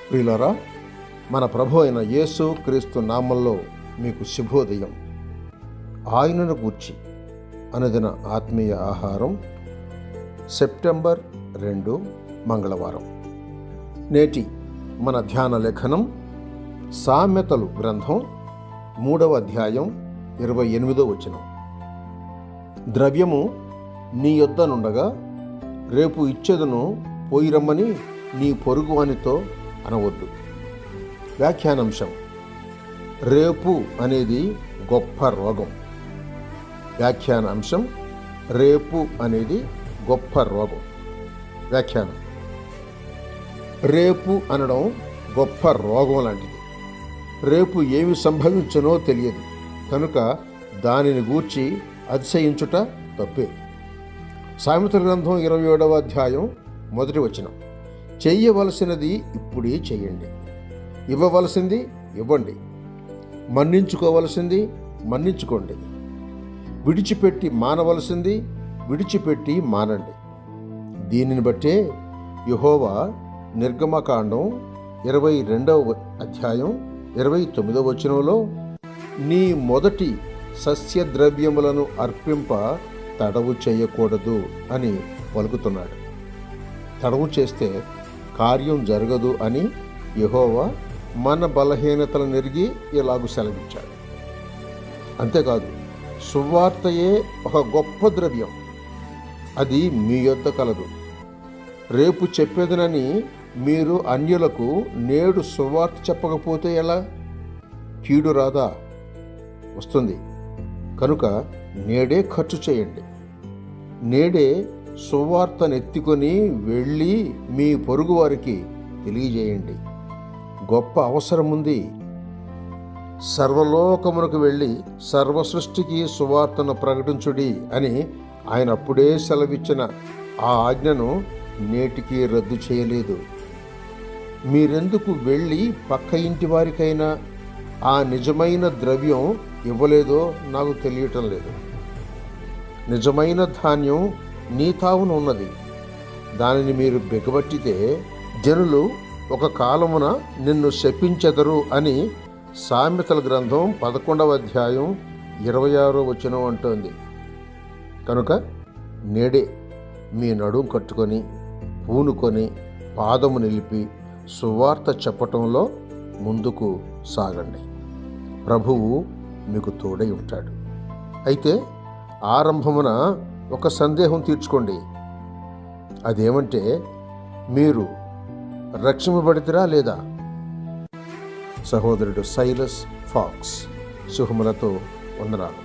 ప్రియులారా, మన ప్రభు అయిన యేసు క్రీస్తు నామంలో మీకు శుభోదయం. ఆయనను గూర్చి అనుదిన ఆత్మీయ ఆహారం, సెప్టెంబర్ 2 మంగళవారం. నేటి మన ధ్యాన లేఖనం సామెతలు గ్రంథం 3వ అధ్యాయం 28వ వచనం. ద్రవ్యము నీ యొద్ద నుండగా రేపు ఇచ్చేదను పోయిరమ్మని నీ పొరుగువానితో అనవద్దు. వ్యాఖ్యానాంశం: రేపు అనేది గొప్ప రోగం. వ్యాఖ్యానాంశం: రేపు అనేది గొప్ప రోగం. వ్యాఖ్యానం: రేపు అనడం గొప్ప రోగం లాంటిది. రేపు ఏమి సంభవించునో తెలియదు కనుక దానిని గూర్చి అతిశయించుట తప్పే. సామెతల గ్రంథం 27వ అధ్యాయం 1వ వచనం: చెయ్యవలసినది ఇప్పుడే చేయండి, ఇవ్వవలసింది ఇవ్వండి, మన్నించుకోవలసింది మన్నించుకోండి, విడిచిపెట్టి మానవలసింది విడిచిపెట్టి మానండి. దీనిని బట్టే యెహోవా నిర్గమకాండం 22వ అధ్యాయం 29వ వచనంలో నీ మొదటి సస్యద్రవ్యములను అర్పింప తడవు చేయకూడదు అని పలుకుతున్నాడు. తడవు చేస్తే కార్యం జరగదు అని యెహోవా మన బలహీనతలను ఎరిగి ఇలాగు సెలవిచ్చాడు. అంతేకాదు, సువార్తయే ఒక గొప్ప ద్రవ్యం. అది మీ యొద్ద కలదు. రేపు చెప్పేదనని మీరు అన్యులకు నేడు సువార్త చెప్పకపోతే ఎలా? కీడు రాదా? వస్తుంది. కనుక నేడే ఖర్చు చేయండి. నేడే సువార్తనెత్తుకొని వెళ్ళి మీ పొరుగు వారికి తెలియజేయండి. గొప్ప అవసరం ఉంది. సర్వలోకమునకు వెళ్ళి సర్వ సృష్టికి సువార్తను ప్రకటించుడి అని ఆయన అప్పుడే సెలవిచ్చిన ఆ ఆజ్ఞను నేటికి రద్దు చేయలేదు. మీరెందుకు వెళ్ళి పక్క ఇంటి వారికైనా ఆ నిజమైన ద్రవ్యం ఇవ్వలేదో నాకు తెలియటం లేదు. నిజమైన ధాన్యం నీ తావున ఉన్నది. దానిని మీరు బిగబట్టితే జనులు ఒక కాలమున నిన్ను శపించెదరు అని సామెతల గ్రంథం 11వ అధ్యాయం 26వ వచనం అంటోంది. కనుక నేడే మీ నడుం కట్టుకొని పూనుకొని పాదము నిలిపి సువార్త చెప్పటంలో ముందుకు సాగండి. ప్రభువు మీకు తోడై ఉంటాడు. అయితే ఆరంభమున ఒక సందేహం తీర్చుకోండి. అదేమంటే, మీరు రక్షింపబడితిరా లేదా? సహోదరుడు సైలస్ ఫాక్స్. శుభములతో వందనాలు.